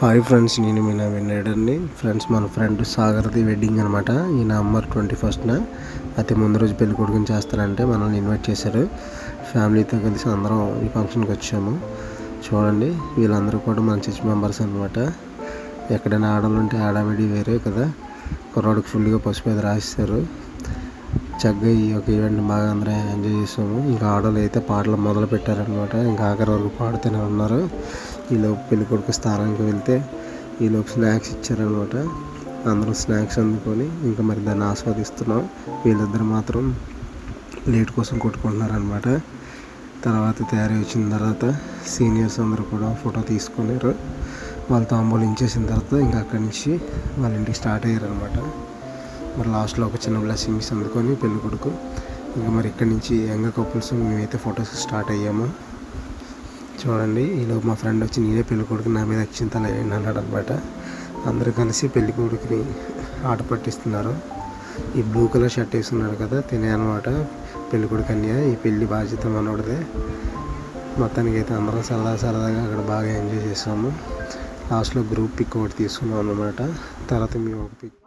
Hi friends, నేను మీ విన్నాడండి. Friends, మన friend సాగర్ది wedding అనమాట. ఈ నవంబర్ 21న అయితే ముందు రోజు పెళ్లి కొడుకుని చేస్తారంటే మనల్ని ఇన్వైట్ చేశారు. ఫ్యామిలీతో కలిసి అందరం ఈ ఫంక్షన్కి వచ్చాము. చూడండి, వీళ్ళందరూ కూడా మన చర్చ్ మెంబర్స్ అనమాట. ఎక్కడైనా ఆడలు ఉంటే ఆడవిడి వేరే కదా. కుర్రాడికి ఫుల్గా పసుపు మీద రాస్తారు. చక్కగా ఈ యొక్క ఈవెంట్ బాగా అందరూ ఎంజాయ్ చేసాము. ఇంకా ఆడలు అయితే పాటలు మొదలు పెట్టారనమాట. ఇంకా ఆఖరి వరకు పాడుతూనే ఉన్నారు. ఈలోపు పెళ్లి కొడుకు స్థానానికి వెళ్తే ఈలోపు స్నాక్స్ ఇచ్చారనమాట. అందరూ స్నాక్స్ అందుకొని ఇంకా మరి దాన్ని ఆస్వాదిస్తున్నాం. వీళ్ళిద్దరు మాత్రం ప్లేట్ కోసం కొట్టుకుంటున్నారనమాట. తర్వాత తయారీ వచ్చిన తర్వాత సీనియర్స్ అందరూ కూడా ఫోటో తీసుకున్నారు. వాళ్ళు తాంబూలు ఇచ్చేసిన తర్వాత ఇంకా అక్కడి నుంచి వాళ్ళ ఇంటికి స్టార్ట్ అయ్యారనమాట. మరి లాస్ట్లో ఒక చిన్న బ్లెస్సింగ్స్ అందుకొని పెళ్లి కొడుకు ఇంకా మరి ఇక్కడి నుంచి యంగ్ కపుల్స్ మేమైతే ఫొటోస్ స్టార్ట్ అయ్యాము. చూడండి, ఈలోపు మా ఫ్రెండ్ వచ్చి నేనే పెళ్లి కొడుకు నా మీద అక్షింతలు వేయండి అన్నాడు అనమాట. అందరూ కలిసి పెళ్లి కొడుకుని ఆట పట్టిస్తున్నారు. ఈ బ్లూ కలర్ షర్ట్ వేసుకున్నాడు కదా, తినే అనమాట పెళ్లి కొడుకు అన్నయ్య. ఈ పెళ్లి బాధ్యత మనోడిదే. మొత్తానికి అయితే అందరం సరదాగా అక్కడ బాగా ఎంజాయ్ చేసాము. లాస్ట్లో గ్రూప్ పిక్ ఒకటి తీసుకున్నాం అనమాట. తర్వాత మేము ఒక పిక్